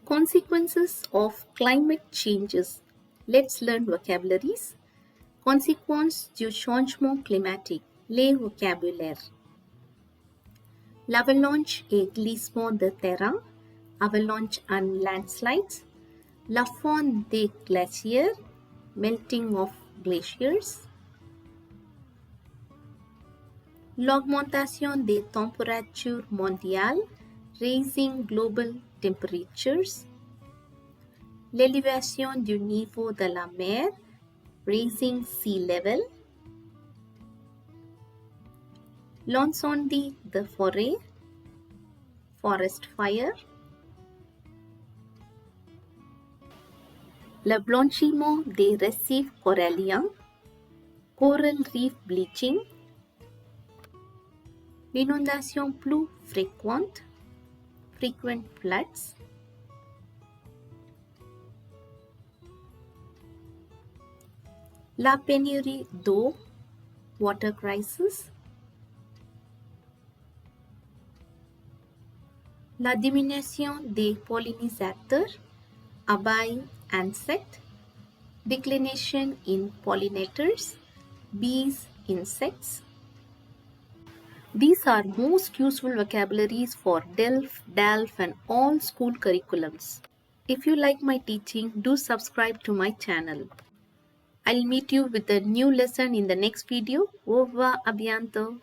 Consequences of climate changes. Let's learn vocabularies. Conséquences du changement climatique. Les vocabulaires. L'avalanche et glissement de terrain. Avalanche and landslides. La fonte des glaciers. Melting of glaciers. L'augmentation des températures mondiales, raising global temperatures. L'élévation du niveau de la mer, raising sea level. L'incendie de forêt, forest fire. Le blanchiment des récifs coralliens, coral reef bleaching. L'inondation plus fréquente, frequent floods. La pénurie d'eau, water crisis. La diminution des pollinisateurs, abeilles, insects. Declination in pollinators, bees, insects. These are most useful vocabularies for DELF, DALF and all school curriculums. If you like my teaching, do subscribe to my channel. I'll meet you with a new lesson in the next video. Au revoir, à bientôt.